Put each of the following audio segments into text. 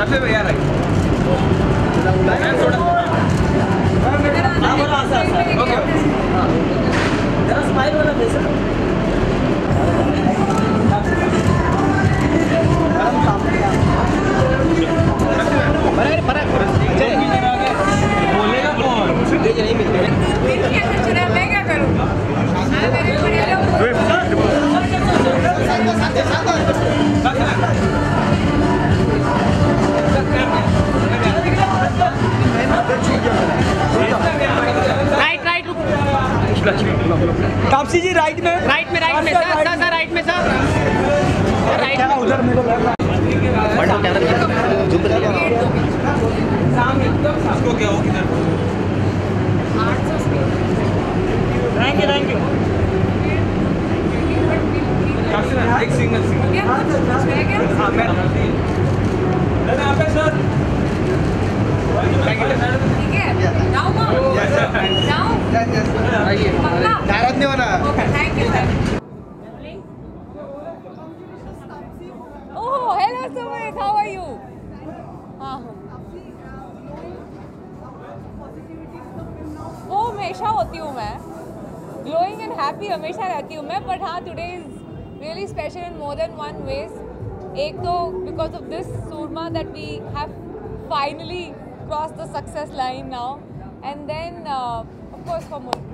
सबसे भैया right okay जरा स्माइल वाला फेस बोलेगा कौन मैं क्या करूँ तापसी जी राइट में सर राइट में सर उधर मेरे को क्या हो किधर थैंक यू एक सिग्नल हाँ मैं सर ठीक है नाराज नहीं होना thank you sir oh hello Sumit how are you हाँ वो हमेशा होती हूँ मैं ग्लोइंग एंड हैप्पी हमेशा रहती हूँ मैं बट हाँ today is really special in more than one ways एक तो because of this Soorma that we have finally cross the success line now and then of course for Mulk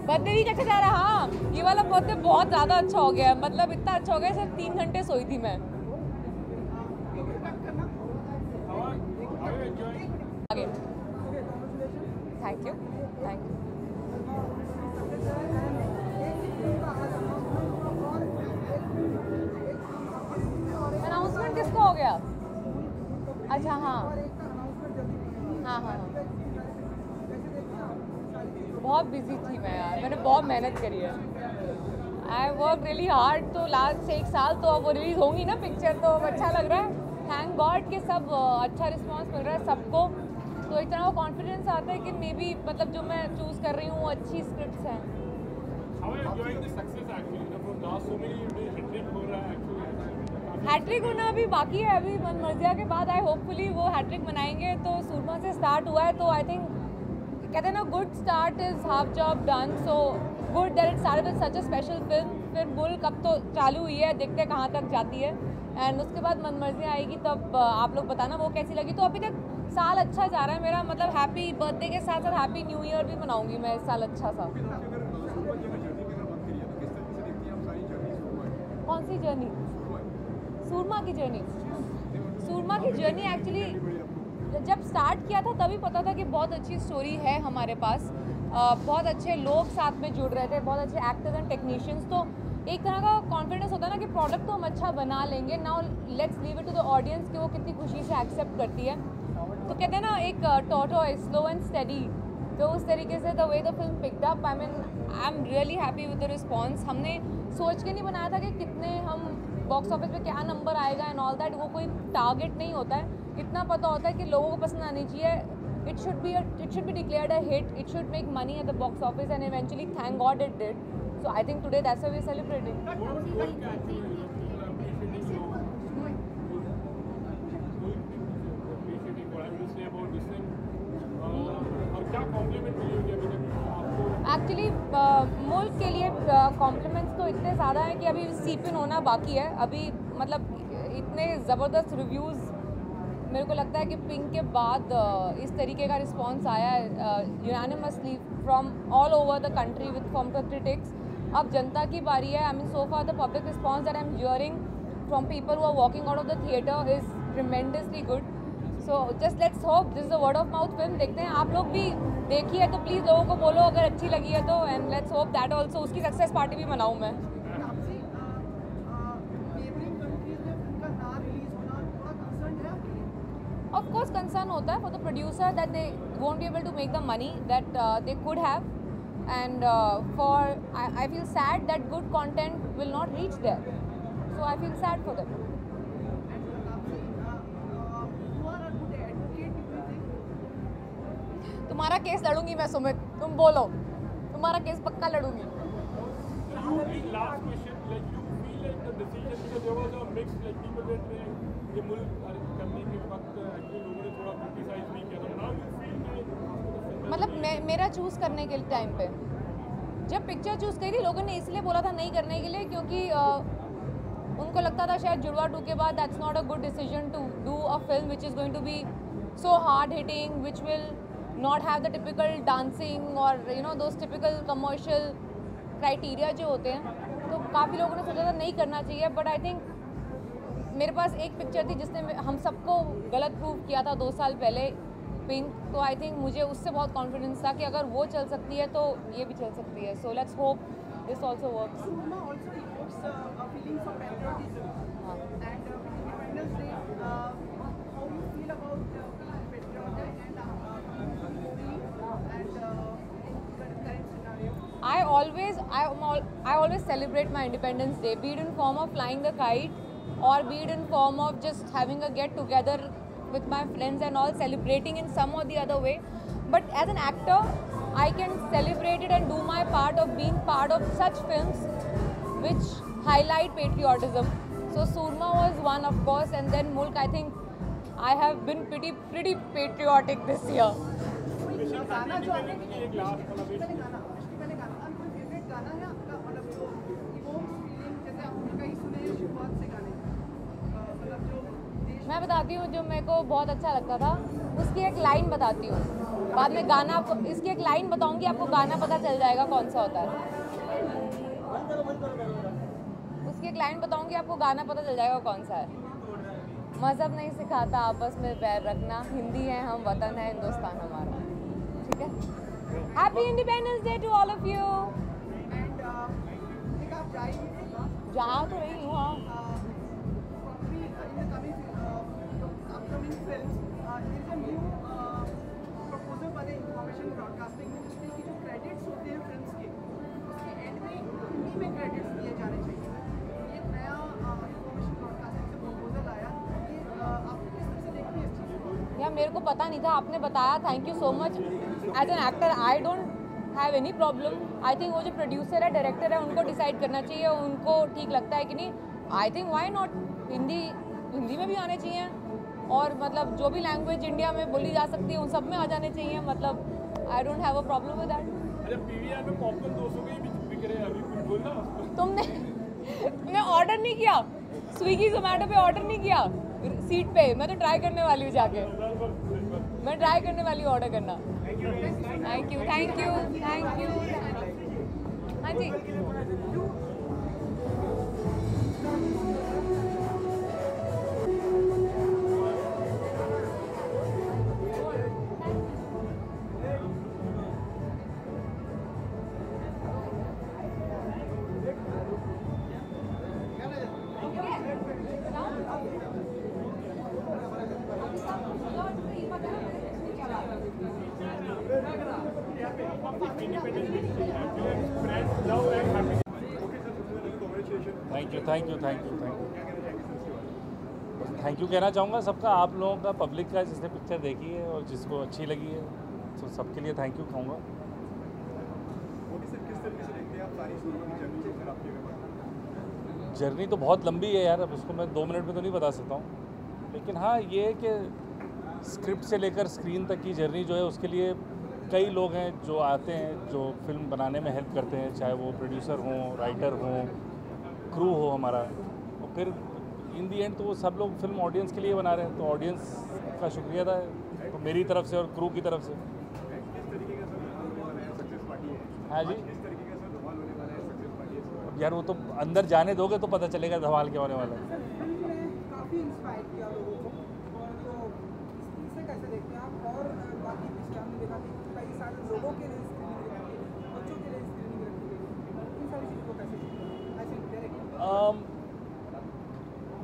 birthday भी अच्छा जा रहा हाँ ये वाला बर्थडे बहुत ज़्यादा अच्छा हो गया मतलब इतना अच्छा हो गया सिर्फ 3 घंटे सोई थी मैं थैंक यू अनाउंसमेंट किसका हो गया अच्छा हाँ बहुत बिजी थी मैं यार मैंने बहुत मेहनत करी है आई वर्क रियली हार्ड तो लास्ट 1 साल तो अब वो रिलीज़ होंगी ना पिक्चर तो अब अच्छा लग रहा है थैंक गॉड कि सब अच्छा रिस्पांस मिल रहा है सबको तो एक तरह का कॉन्फिडेंस आता है कि मे बी मतलब जो मैं चूज़ कर रही हूँ अच्छी स्क्रिप्ट्स हैं हैट्रिक होना अभी बाकी है अभी मनमर्जिया के बाद आई होपफुली वो हैट्रिक बनाएंगे तो सूरमा से स्टार्ट हुआ है तो आई थिंक कहते हैं ना good start is half job done so good that it started with such a special film फिर मुल्क अब तो चालू हुई है देखते हैं कहाँ तक जाती है एंड उसके बाद मनमर्जिया आएगी तब आप लोग बताना वो कैसी लगी तो अभी तक साल अच्छा जा रहा है मेरा मतलब हैप्पी बर्थडे के साथ साथ हैप्पी न्यू ईयर भी मनाऊंगी मैं इस साल अच्छा सा कौन सी जर्नी सूरमा की जर्नी एक्चुअली जब स्टार्ट किया था तभी पता था कि बहुत अच्छी स्टोरी है हमारे पास बहुत अच्छे लोग साथ में जुड़ रहे थे बहुत अच्छे एक्टर्स एंड टेक्नीशियंस तो एक तरह का कॉन्फिडेंस होता है ना कि प्रोडक्ट तो हम अच्छा बना लेंगे now let's leave it to the audience कि वो कितनी खुशी से एक्सेप्ट करती है तो कहते हैं ना एक टॉर्टोइस स्लो एंड स्टेडी तो उस तरीके से the way the film picked up I am really happy with the response हमने सोच के नहीं बनाया था कि कितने हम बॉक्स ऑफिस में क्या नंबर आएगा एंड ऑल दैट वो कोई टारगेट नहीं होता है इतना पता होता है कि लोगों को पसंद आनी चाहिए it should be declared a hit it should make money at the box office and eventually thank God it did so I think today that's why we're celebrating actually मुल्क के लिए कॉम्प्लीमेंट्स तो इतने ज़्यादा हैं कि अभी सीपिन होना बाकी है अभी मतलब इतने ज़बरदस्त रिव्यूज़ मेरे को लगता है कि पिंक के बाद इस तरीके का रिस्पांस आया है unanimously from all over the country with from the critics अब जनता की बारी है I mean so far the public response that I am hearing from people who are walking out of the theatre is tremendously good so just let's hope this is a word of mouth film देखते हैं आप लोग भी देखिए तो please लोगों को बोलो अगर अच्छी लगी है तो and let's hope that also उसकी सक्सेस पार्टी भी मनाऊँ मैं Of course, concern होता है for the producer that they won't be able to make the money that they could have, and I feel sad that good content will not reach there. So I feel sad for them. तुम्हारा case लड़ूंगी मैं सुमित तुम बोलो तुम्हारा case पक्का लड़ूंगी. there was a mix, like people were saying ये मुल्क करने के वक्त एक्चुअली लोगों ने थोड़ा क्रिटिसाइज नहीं किया था. Now you feel that मतलब मेरा चूज़ करने के टाइम पे जब पिक्चर चूज़ करी थी लोगों ने इसलिए बोला था नहीं करने के लिए क्योंकि उनको लगता था शायद जुड़वा 2 के बाद that's not a good decision to do a film which is going to be so hard hitting which will not have the typical dancing और you know those typical commercial criteria जो होते हैं. तो काफ़ी लोगों ने सोचा था नहीं करना चाहिए. बट आई थिंक मेरे पास एक पिक्चर थी जिसने हम सबको गलत प्रूव किया था 2 साल पहले, पिंक. तो आई थिंक मुझे उससे बहुत कॉन्फिडेंस था कि अगर वो चल सकती है तो ये भी चल सकती है. So let's hope this also works. I always celebrate my Independence Day, be it in form of flying the kite or be it in form of just having a get together with my friends and all, celebrating in some or the other way. But as an actor, I can celebrate it and do my part of being part of such films which highlight patriotism. So Surma was one, of course, and then Mulk. I think I have been pretty patriotic this year. मैं बताती हूँ जो मेरे को बहुत अच्छा लगता था, उसकी एक लाइन बताती हूँ. बाद में गाना आपको, इसकी एक लाइन बताऊँगी, आपको गाना पता चल जाएगा कौन सा होता है. उसकी एक लाइन बताऊँगी, आपको गाना पता चल जाएगा कौन सा है. मज़हब नहीं सिखाता आपस में पैर रखना, हिंदी है हम, वतन है हिंदुस्तान हमारा. ठीक है. Happy Independence Day to all of you. जा तो रही हूँ. हाँ. यार मेरे को पता नहीं था, आपने बताया, thank you so much. As an actor I don't have any problem. I think वो जो प्रोड्यूसर है, डायरेक्टर है, उनको डिसाइड करना चाहिए उनको ठीक लगता है कि नहीं. I think why not. Hindi में भी आने चाहिए और मतलब जो भी लैंग्वेज इंडिया में बोली जा सकती है उन सब में आ जाने चाहिए. मतलब आई don't have a problem with that. अच्छा, पीवीआर में पॉपकॉर्न 200 के ही बिक रहे हैं अभी, कुछ बोलना. तुमने ऑर्डर नहीं किया, स्विगी जोमेटो पे ऑर्डर नहीं किया सीट पे. मैं तो ट्राई करने वाली हूँ जाके, मैं ट्राई करने वाली हूँ ऑर्डर करना. Thank you. हाँ जी. थैंक यू कहना चाहूँगा सबका, आप लोगों का, पब्लिक का, जिसने पिक्चर देखी है और जिसको अच्छी लगी है, तो सबके लिए थैंक यू कहूँगा. जर्नी तो बहुत लंबी है यार, अब उसको मैं 2 मिनट में तो नहीं बता सकता हूँ. लेकिन हाँ, ये है कि स्क्रिप्ट से लेकर स्क्रीन तक की जर्नी जो है उसके लिए कई लोग हैं जो आते हैं, जो फिल्म बनाने में हेल्प करते हैं, चाहे वो प्रोड्यूसर हों, राइटर हों, क्रू हो हमारा. और फिर इन दी एंड तो वो सब लोग फिल्म ऑडियंस के लिए बना रहे हैं, तो ऑडियंस का शुक्रिया था तो मेरी तरफ से और क्रू की तरफ से. हाँ जी. अब यार वो तो अंदर जाने दोगे तो पता चलेगा धमाल क्या होने वाला है.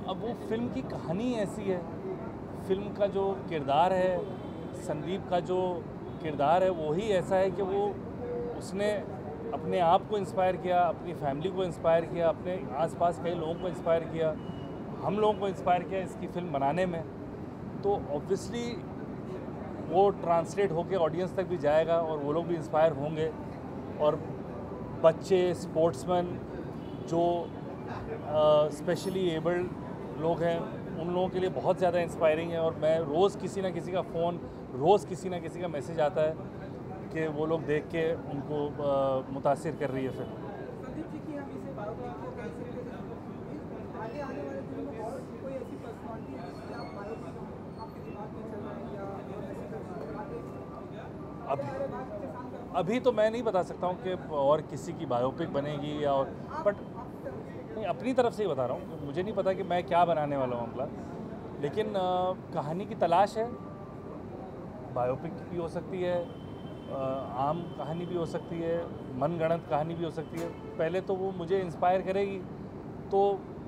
अब वो फिल्म की कहानी ऐसी है, फिल्म का जो किरदार है, संदीप का जो किरदार है वो ही ऐसा है कि वो उसने अपने आप को इंस्पायर किया, अपनी फैमिली को इंस्पायर किया, अपने आसपास कई लोगों को इंस्पायर किया, हम लोगों को इंस्पायर किया इसकी फ़िल्म बनाने में. तो ऑब्वियसली वो ट्रांसलेट होकर ऑडियंस तक भी जाएगा और वो लोग भी इंस्पायर होंगे. और बच्चे, स्पोर्ट्समैन जो स्पेशली एबल्ड लोग हैं, उन लोगों के लिए बहुत ज़्यादा इंस्पायरिंग है। और मैं रोज़ किसी ना किसी का फ़ोन, रोज़ किसी ना किसी का मैसेज आता है कि वो लोग देख के उनको मुतासिर कर रही है फिल्म। संदीप जी की हम इसे बायोपिक को कैसे आगे आने वाले दिनों में और कोई ऐसी पर्सनालिटी है जिससे आप बायोपिक आपके दिमाग में चल रहा है या ऐसे करना अभी तो मैं नहीं बता सकता हूँ कि और किसी की बायोपिक बनेगी या और, बट नहीं, अपनी तरफ से ही बता रहा हूँ। मुझे नहीं पता कि मैं क्या बनाने वाला हूँ अगला, लेकिन कहानी की तलाश है। बायोपिक भी हो सकती है, आम कहानी भी हो सकती है, मनगढ़ंत कहानी भी हो सकती है। पहले तो वो मुझे इंस्पायर करेगी, तो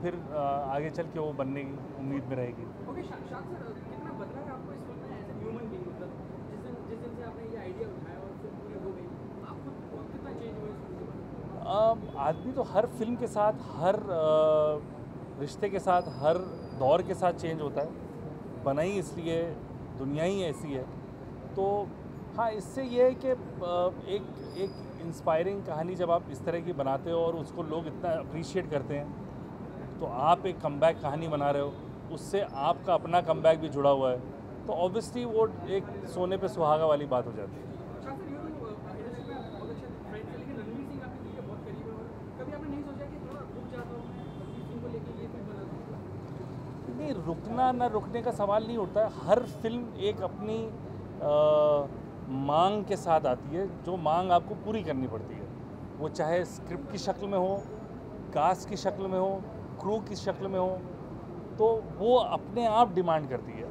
फिर आगे चल के वो बनने की उम्मीद में रहेगी। ओके, शाद सर, कितना बदला है आपको इस फिल्म में एज ए ह्यूमन बीइंग? मतलब जिस दिन से आपने ये आइडिया उठाया और फिर पूरी हो गई, आप खुद कितना चेंज हुए इस फिल्म के बाद? आदमी तो हर फिल्म के साथ, हर रिश्ते के साथ, हर दौर के साथ चेंज होता है। बनाई इसलिए, दुनिया ही ऐसी है। तो हाँ, इससे ये है कि एक इंस्पायरिंग कहानी जब आप इस तरह की बनाते हो और उसको लोग इतना अप्रिशिएट करते हैं, तो आप एक कमबैक कहानी बना रहे हो, उससे आपका अपना कमबैक भी जुड़ा हुआ है, तो ऑब्वियसली वो एक सोने पे सुहागा वाली बात हो जाती है। शाद सर, ये तो इंडस्ट्री में बहुत अच्छे फ्रेंड्स हैं, लेकिन रणवीर सिंह आपके दिल के बहुत करीब है, और कभी आपने नहीं सोचा कि थोड़ा रुक जाता हूँ मैं रणवीर सिंह को लेके ये फिल्म बना दूँ? नहीं, रुकना ना रुकने का सवाल नहीं उठता है। हर फिल्म एक अपनी मांग के साथ आती है, जो मांग आपको पूरी करनी पड़ती है। वो चाहे स्क्रिप्ट की शक्ल में हो, कास्ट की शक्ल में हो, क्रू की शक्ल में हो, तो वो अपने आप डिमांड करती है।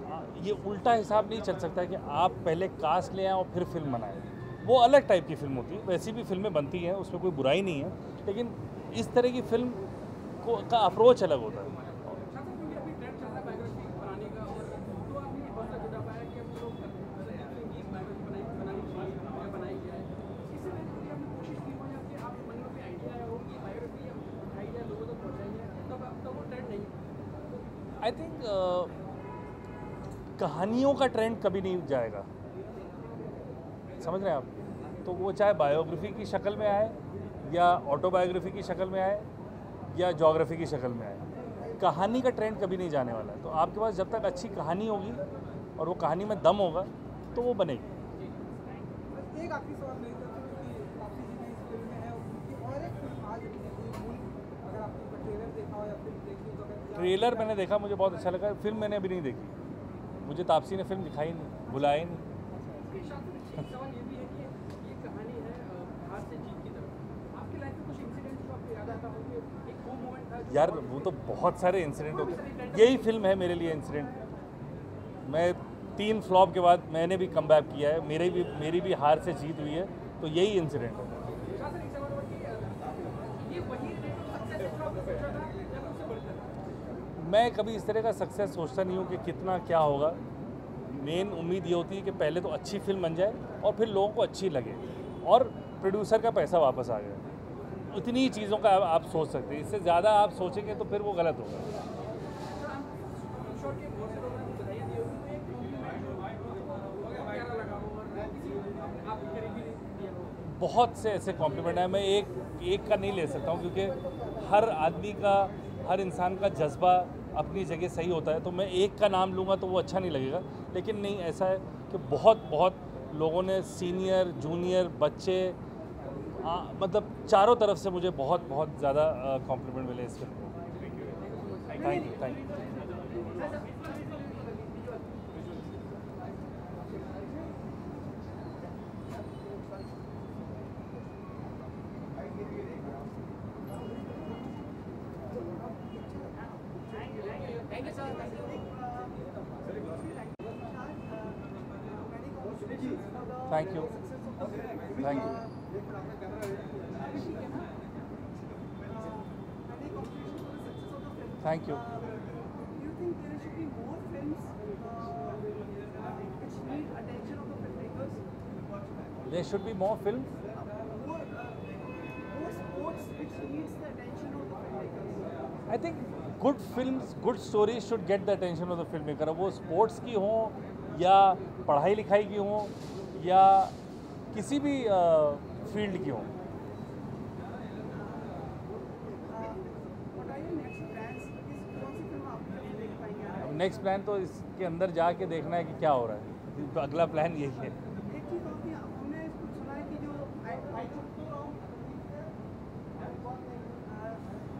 ये उल्टा हिसाब नहीं चल सकता कि आप पहले कास्ट ले आएँ और फिर फिल्म बनाएं। वो अलग टाइप की फिल्म होती है। वैसी भी फिल्में बनती हैं, उसमें कोई बुराई नहीं है, लेकिन इस तरह की फिल्म का अप्रोच अलग होता है। आई थिंक कहानियों का ट्रेंड कभी नहीं जाएगा, समझ रहे हैं आप? तो वो चाहे बायोग्राफी की शक्ल में आए या ऑटोबायोग्राफी की शक्ल में आए या ज्योग्राफी की शक्ल में आए, कहानी का ट्रेंड कभी नहीं जाने वाला है। तो आपके पास जब तक अच्छी कहानी होगी और वो कहानी में दम होगा, तो वो बनेगी। एक आखिरी सवाल मेरी तरफ से, क्योंकि काफी चीजें इस फिल्म में है, उनकी और एक फिल्म आज अगर आपने ट्रेलर देखा हो या फिल्म देखी हो तो ट्रेलर मैंने देखा, मुझे बहुत अच्छा लगा। फिल्म मैंने अभी नहीं देखी, मुझे तापसी ने फिल्म दिखाई नहीं, बुलाया नहीं। सवाल ये भी है कि ये कहानी है हार से जीत की तरफ। आपकी लाइफ में कुछ इंसिडेंट जो आपको याद आता हो कि एक वो मोमेंट था? यार वो तो बहुत सारे इंसिडेंट होते हैं, यही फिल्म है मेरे लिए इंसिडेंट। मैं 3 फ्लॉप के बाद मैंने भी कमबैक किया है, मेरी भी हार से जीत हुई है, तो यही इंसिडेंट है। मैं कभी इस तरह का सक्सेस सोचता नहीं हूँ कि कितना क्या होगा। मेन उम्मीद ये होती है कि पहले तो अच्छी फिल्म बन जाए और फिर लोगों को अच्छी लगे और प्रोड्यूसर का पैसा वापस आ गया। इतनी ही चीज़ों का आप सोच सकते हैं, इससे ज़्यादा आप सोचेंगे तो फिर वो गलत होगा। बहुत से ऐसे कॉम्प्लीमेंट हैं, मैं एक का नहीं ले सकता हूँ, क्योंकि हर आदमी का, हर इंसान का जज्बा अपनी जगह सही होता है। तो मैं एक का नाम लूँगा तो वो अच्छा नहीं लगेगा, लेकिन नहीं, ऐसा है कि बहुत लोगों ने, सीनियर, जूनियर, बच्चे, मतलब चारों तरफ से मुझे बहुत ज़्यादा कॉम्प्लीमेंट मिले इस फिल्म को। Thank you. Thank you. Thank you. Thank you. Do you think there should be more films which need attention of the filmmakers? There should be more films. More sports which needs the attention of the filmmakers. I think good films, good stories should get the attention of the filmmaker. वो sports की हों या पढ़ाई लिखाई की हों या किसी भी फील्ड की हों। What are your next plan तो इसके अंदर जाके देखना है कि क्या हो रहा है, तो अगला प्लान यही है। एक चीज़ और कि हमने कुछ सुना है कि जो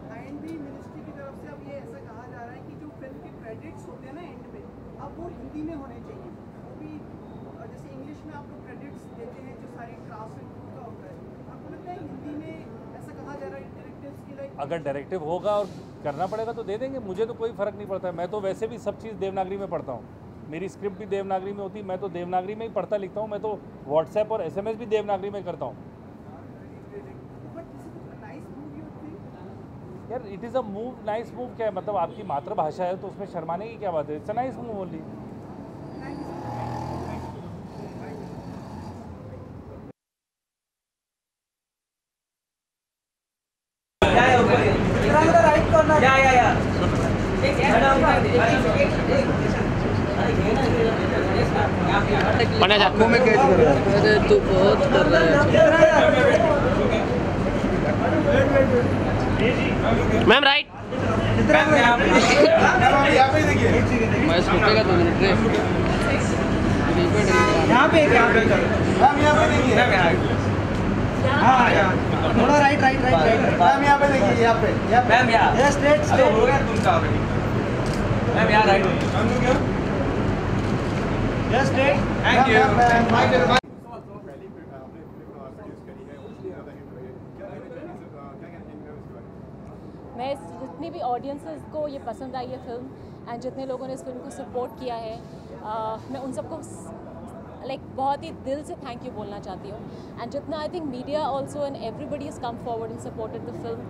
आईएनबी मिनिस्ट्री की तरफ से अब ये ऐसा कहा जा रहा है कि जो फिल्म के क्रेडिट्स होते हैं ना एंड में, अब वो हिंदी में होने चाहिए। वो भी जैसे इंग्लिश में आप लोग क्रेडिट्स देते हैं जो सारी क्राफ्ट एंड फूड का होता है, आपको लगता है हिंदी में ऐसा कहा जा रहा है डायरेक्टर्स की लाइक? अगर डायरेक्टिव होगा और करना पड़ेगा तो दे देंगे, मुझे तो कोई फ़र्क नहीं पड़ता। मैं तो वैसे भी सब चीज़ देवनागरी में पढ़ता हूँ, मेरी स्क्रिप्ट भी देवनागरी में होती है, मैं तो देवनागरी में ही पढ़ता लिखता हूँ। मैं तो व्हाट्सएप और एसएमएस भी देवनागरी में करता हूँ। यार it is a move, nice move क्या है, मतलब आपकी मातृभाषा है तो उसमें शर्माने की क्या बात है। It's a nice move only. मुंह में कैच कर रहा है। अरे तू बहुत कर रहा है। Ma'am right. मैं सोचेगा 2 मिनट रे। यहाँ पे मैम यहाँ पे देखिए। हाँ थोड़ा राइट मैम यहाँ पे देखिए, यहाँ पे मैम यहाँ स्ट्रेट हो गया तुमका मैम यहाँ right Just take. Thank you. मैं जितनी भी ऑडियंसेस को ये पसंद आई है फिल्म एंड जितने लोगों ने इस फिल्म को सपोर्ट किया है, मैं उन सबको बहुत ही दिल से थैंक यू बोलना चाहती हूँ। एंड जितना I think media also and everybody is come forward and supported the film,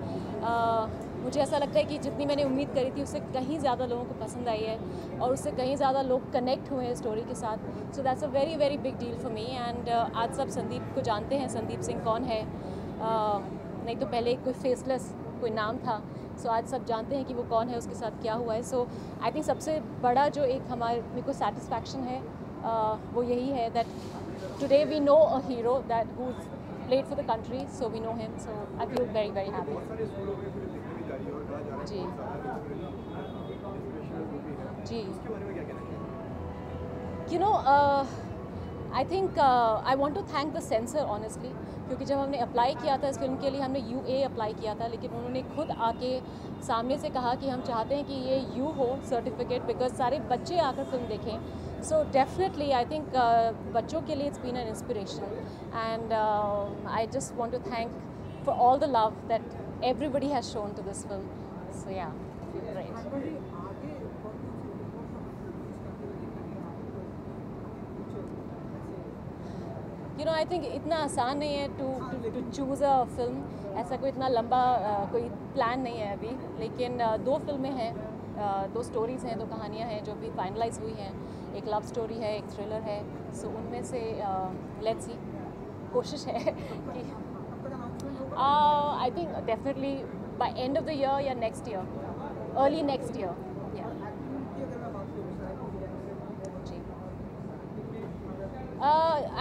मुझे ऐसा लगता है कि जितनी मैंने उम्मीद करी थी उससे कहीं ज़्यादा लोगों को पसंद आई है और उससे कहीं ज़्यादा लोग कनेक्ट हुए हैं स्टोरी के साथ। So that's a very very big deal for me. And आज सब संदीप को जानते हैं, संदीप सिंह कौन है, नहीं तो पहले कोई फेसलेस कोई नाम था। सो आज सब जानते हैं कि वो कौन है, उसके साथ क्या हुआ है। सो आई थिंक सबसे बड़ा जो एक मेरे को सेटिस्फैक्शन है वो यही है that today we know a hero that who played for the country, so we know him. So I feel very very happy. जी जी you know I think I want to thank the censor honestly, क्योंकि जब हमने apply किया था इस film के लिए हमने UA अप्लाई किया था, लेकिन उन्होंने खुद आके सामने से कहा कि हम चाहते हैं कि ये U हो सर्टिफिकेट, बिकॉज सारे बच्चे आकर फिल्म देखें। सो डेफिनेटली आई थिंक बच्चों के लिए it's been an inspiration and I just want to thank for all the love that everybody has shown to this film. So ya right. You know I think इतना आसान नहीं है to choose a film, ऐसा कोई इतना लंबा कोई plan नहीं है अभी, लेकिन 2 फिल्में हैं, 2 स्टोरीज़ हैं, 2 कहानियाँ हैं जो भी फाइनलाइज हुई हैं। एक लव स्टोरी है, एक थ्रिलर है। सो उनमें से लेट्स सी, कोशिश है कि I think definitely by end of the year या next year, early next year.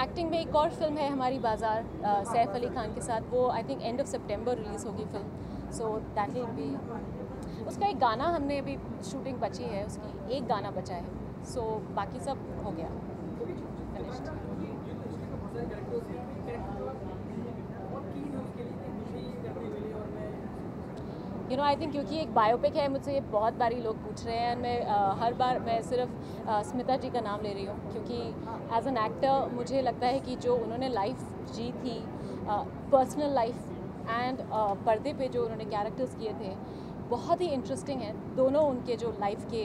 Acting में एक और फिल्म है हमारी बाज़ार, सैफ अली खान के साथ, वो आई थिंक एंड ऑफ सितंबर रिलीज़ होगी फिल्म। सो दैट विल बी, उसका एक गाना हमने अभी शूटिंग बची है, उसकी एक गाना बचा है। सो बाकी सब हो गया finished. You know I think क्योंकि एक बायोपिक है, मुझसे ये बहुत बारी लोग पूछ रहे हैं। मैं हर बार मैं सिर्फ स्मिता जी का नाम ले रही हूँ, क्योंकि एज एन एक्टर मुझे लगता है कि जो उन्होंने लाइफ जी थी, पर्सनल लाइफ एंड पर्दे पे जो उन्होंने कैरेक्टर्स किए थे, बहुत ही इंटरेस्टिंग है दोनों उनके जो लाइफ के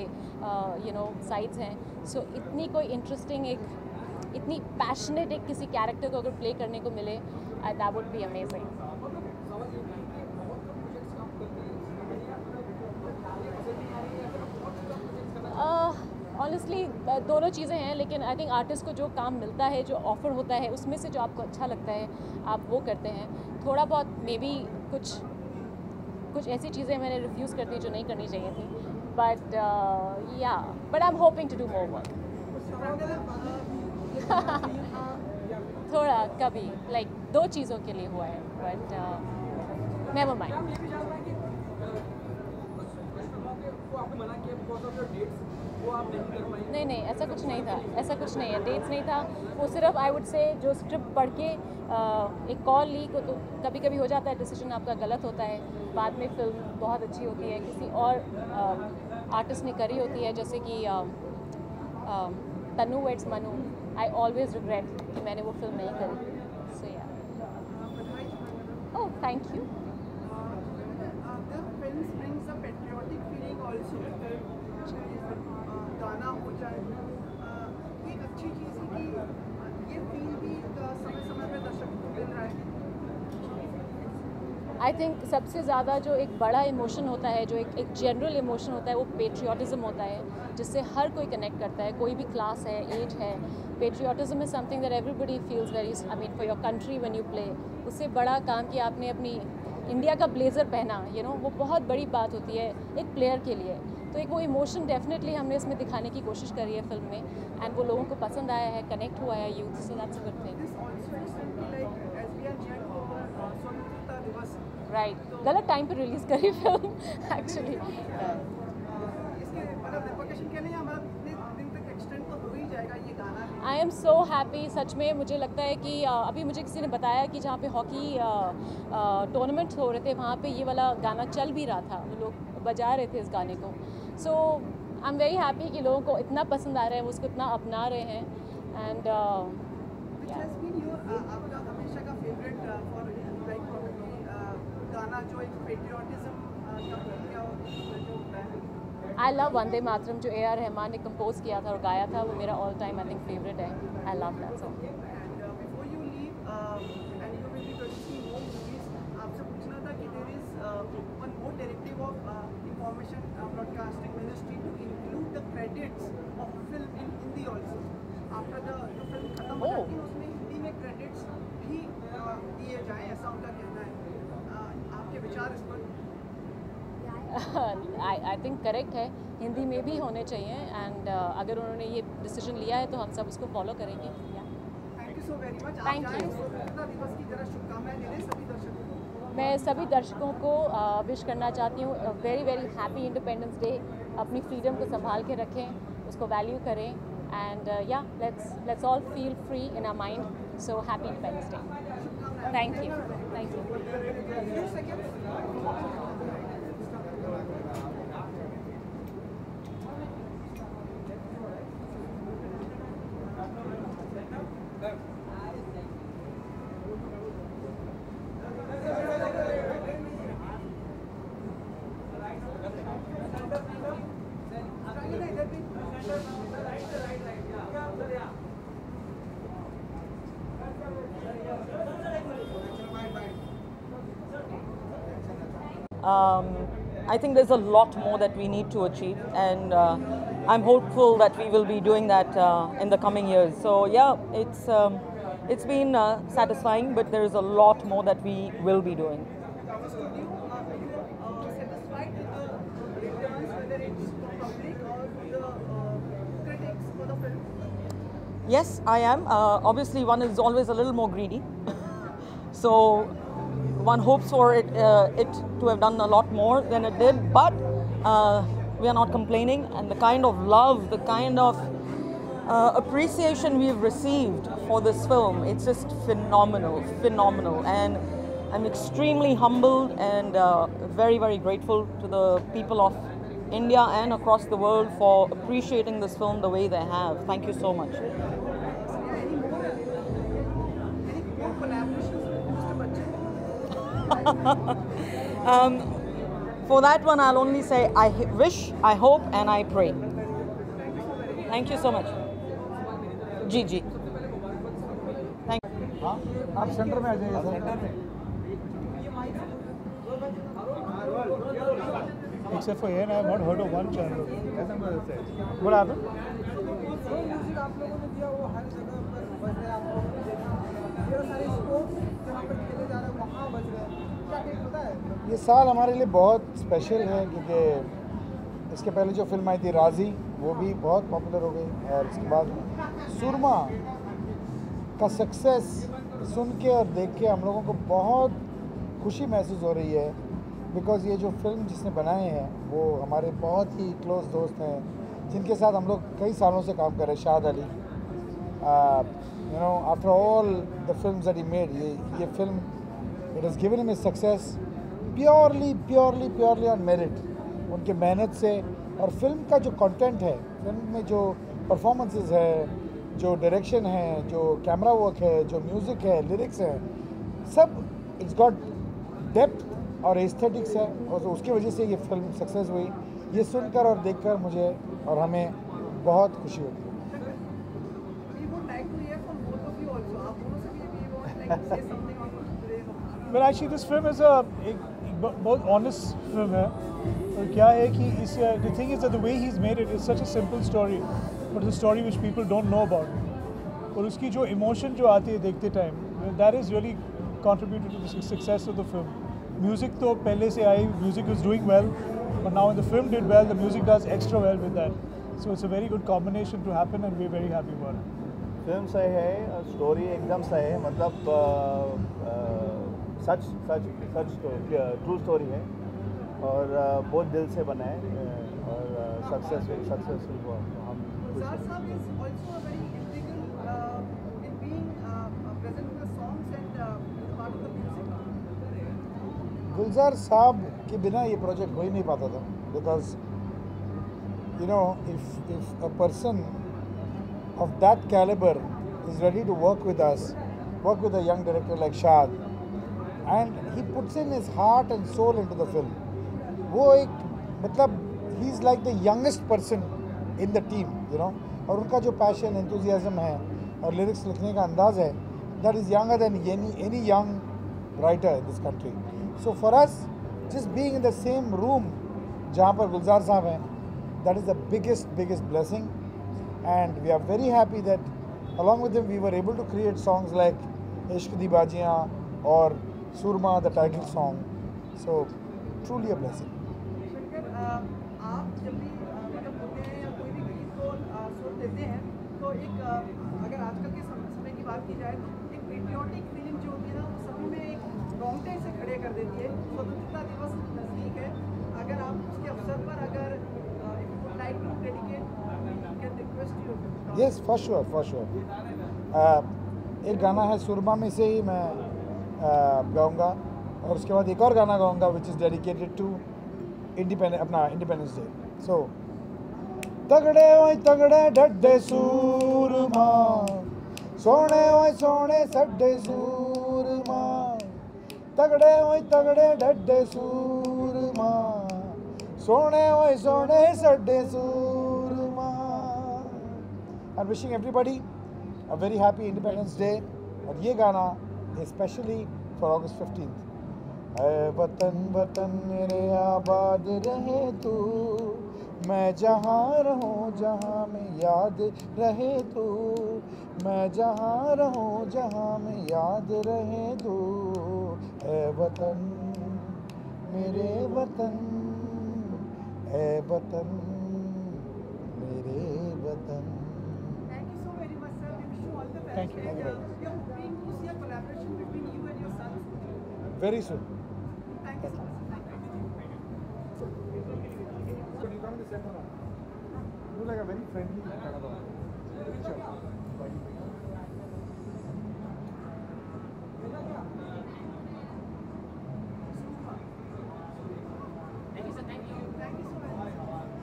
यू नो साइड्स हैं। सो इतनी कोई इंटरेस्टिंग इतनी पैशनेट एक किसी कैरेक्टर को अगर प्ले करने को मिले, that would be amazing. Honestly दोनों चीज़ें हैं, लेकिन आई थिंक आर्टिस्ट को जो काम मिलता है, जो ऑफ़र होता है, उसमें से जो आपको अच्छा लगता है आप वो करते हैं। थोड़ा बहुत मे बी कुछ ऐसी चीज़ें मैंने रिफ्यूज़ कर दी जो नहीं करनी चाहिए थी, but I am hoping to do more work. थोड़ा कभी लाइक 2 चीज़ों के लिए हुआ है, बट नेवर माइंड। आपको मना किया बिकॉज ऑफ योर डेट्स, वो आप नहीं कर पाए? नहीं, ऐसा कुछ नहीं था, ऐसा कुछ नहीं है, डेट्स नहीं था। वो सिर्फ आई वुड से जो स्क्रिप्ट पढ़ के एक कॉल ली को, तो कभी कभी हो जाता है डिसीजन आपका गलत होता है, बाद में फिल्म बहुत अच्छी होती है, किसी और आर्टिस्ट ने करी होती है, जैसे कि Tanu weds Manu. I always regret कि मैंने वो फिल्म नहीं करी। So ya, oh thank you. The films brings a patriotic feeling also. गाना हो जाए, एक अच्छी चीज़ है कि ये फील भी समय समय पे दर्शकों को मिल रहा है। आई थिंक सबसे ज़्यादा जो एक बड़ा इमोशन होता है, जो एक जनरल इमोशन होता है, वो पेट्रियाटिज़म होता है, जिससे हर कोई कनेक्ट करता है, कोई भी क्लास है, एज है। Patriotism is something that everybody feels very, I mean for your country when you play. उससे बड़ा काम कि आपने अपनी इंडिया का ब्लेज़र पहना, यू नो, वो बहुत बड़ी बात होती है एक प्लेयर के लिए। तो एक वो इमोशन डेफिनेटली हमने इसमें दिखाने की कोशिश करी है फिल्म में, एंड वो लोगों को पसंद आया है, कनेक्ट हुआ है यूथ से, that's a good thing. This also recently, like as we are cheering for स्वतंत्रता दिवस, राइट, गलत टाइम पे रिलीज़ करी फिल्म एक्चुअली। इसके मतलब रिपोर्टेशन क्या नहीं, हमारा इतने दिन तक एक्सटेंड तो हो ही जाएगा ये गाना भी। आई एम सो हैप्पी, सच में मुझे लगता है कि अभी मुझे किसी ने बताया कि जहाँ पे हॉकी टूर्नामेंट्स हो रहे थे, वहाँ पे ये वाला गाना चल भी रहा था, वो लोग बजा रहे थे इस गाने को। सो आई एम वेरी हैप्पी कि लोगों को इतना पसंद आ रहा है, वो उसको इतना अपना रहे हैं, and Which has been your आपका हमेशा का फेवरेट फॉर लाइक गाना जो एक पेट्रियोटिज्म का हो गया जो होता है? आई लव वंदे मातरम, जो ए आर रहमान ने कंपोज किया था और गाया था, वो मेरा all time I think favourite है। I love that song. And before you leave and you will be producing more movies, आपसे पूछना था कि there is one more directive of information broadcasting ministry to include the credits of film in Hindi also. After the जो film खत्म हो जाती है उसमें हिंदी में क्रेडिट्स भी दिए जाएं, ऐसा उनका कहना है। आपके विचार इस पर? आई थिंक करेक्ट है, हिंदी में भी होने चाहिए, एंड अगर उन्होंने ये डिसीजन लिया है तो हम सब उसको फॉलो करेंगे। Thank you so very much. Thank आप जाएं, you. स्वतंत्रता दिवस की जरा शुभकामनाएं दे दें सभी दर्शकों को। मैं सभी दर्शकों को विश करना चाहती हूँ very very happy Independence Day. अपनी फ्रीडम को संभाल के रखें, उसको वैल्यू करें, and yeah let's all feel free in our mind. So happy Independence Day. Thank you, thank you. Few seconds. I think there's a lot more that we need to achieve, and I'm hopeful that we will be doing that in the coming years. So yeah, it's been satisfying, but there is a lot more that we will be doing. Satisfied with the returns, whether it's for public or the critics for the film? Yes, I am. Obviously, one is always a little more greedy. So one hopes for it to have done a lot more than it did, but we are not complaining. And the kind of love, the kind of appreciation we've received for this film, it's just phenomenal. And I'm extremely humbled and very, very grateful to the people of India and across the world for appreciating this film the way they have. Thank you so much. Any more collaborations with Mr. Bachchan? For that one, I'll only say I wish, I hope, and I pray. Thank you so much. जी Thank you. आप centre में आ जाइए sir. Except for here, I have not heard of one channel. What happened? Music आप लोगों ने दिया वो हर जगह पर बज रहे हैं, आप लोगों ने देखा ये सारे स्पोर्ट्स जहाँ पर खेले जा रहे हैं वहाँ बज रहे हैं, क्या ठीक पता है? ये साल हमारे लिए बहुत स्पेशल है क्योंकि इसके पहले जो फिल्म आई थी राजी, वो भी बहुत पॉपुलर हो गई, और इसके बाद सुरमा का सक्सेस सुन के और देख के हम लोगों को बहुत खुशी महसूस हो रही है बिकॉज ये जो फिल्म जिसने बनाए हैं वो हमारे बहुत ही क्लोज दोस्त हैं जिनके साथ हम लोग कई सालों से काम कर रहे हैं। Shaad Ali, you know, after all the films that he made, ये film it has given him his success purely on merit, उनके मेहनत से। और फिल्म का जो कंटेंट है, फिल्म में जो परफॉर्मेंसेस है, जो डायरेक्शन है, जो कैमरा वर्क है, जो म्यूज़िक है, लिरिक्स है, सब इट्स गॉट डेप्थ और एस्थेटिक्स है, और उसकी वजह से ये फिल्म सक्सेस हुई। ये सुनकर और देखकर मुझे और हमें बहुत खुशी होती है। We would like to hear from both of you also. आप दोनों से भी we would like to say something on today's occasion. Well, actually, this film is एक बहुत honest film है। और क्या है कि इस the thing is that the way he's made it is such a simple story, but it's a story which people don't know about. और उसकी जो emotion जो आती है देखते time, that is really contributed to the success of the film. Music तो पहले से आई, music was doing well, but now when the film did well, the music does extra well with that. So it's a very good combination to happen, and we're very happy about it. Film सही है, story एकदम सही है, मतलब सच true story है, और बहुत दिल से बना है, और सक्सेसफुल हुआ। हम खुश Gulzar हैं। Saab is also a very integral in being present in the songs and part of the music. गुलजार साहब के बिना ये प्रोजेक्ट हो ही नहीं पाता था, because you know if a person of that caliber is ready to work with us, work with a young director like Shad, and he puts in his heart and soul into the film. वो एक मतलब he is like the youngest person in the team, you know, और उनका जो passion, enthusiasm है और lyrics लिखने का अंदाज है, that is younger than any young writer in this country. So for us, just being in the same room जहाँ पर गुलजार साहब हैं, that is the biggest blessing. And we are very happy that along with him we were able to create songs like Ishq Di Bajiyan or Surma, the title song. So truly a blessing. Shankar, आप जब भी मतलब होते हैं या कोई भी गीत को सुर देते हैं तो एक अगर आजकल के समय की बात की जाए तो एक पेट्रियोटिक फीलिंग जो होती है ना, वो सभी में एक रोंगटे से खड़े कर देती है। स्वतंत्रता दिवस नज़दीक है, अगर आप उसके अवसर पर अगर like to dedicate can request you. Yes, for sure. एक गाना है सुरमा में से ही मैं गाऊंगा, और उसके बाद एक और गाना गाऊंगा which is dedicated to अपना इंडिपेंडेंस डे. So तगड़े ओए तगड़े डड्डे सूरमा, सोने ओए सोने सड्डे सूरमा, तगड़े ओए तगड़े डड्डे सूरमा, सोने ओए सोने सड्डे सूरमा. I'm wishing everybody a very happy Independence Day. और ये गाना especially for August 15th. ऐ वतन वतन मेरे आबाद रहे तू, मैं जहाँ रहूँ जहाँ में याद रहे तू, मैं जहाँ रहूँ जहाँ में याद रहे तू, ऐ वतन मेरे वतन, ऐ वतन मेरे वतन. Thank you so very much, sir. We wish you all the best. Thank you. And, we are hoping to see a collaboration between you and your sons. Very soon. Thank you so much. Thank you. So you come in the center now. You look like a very friendly kind of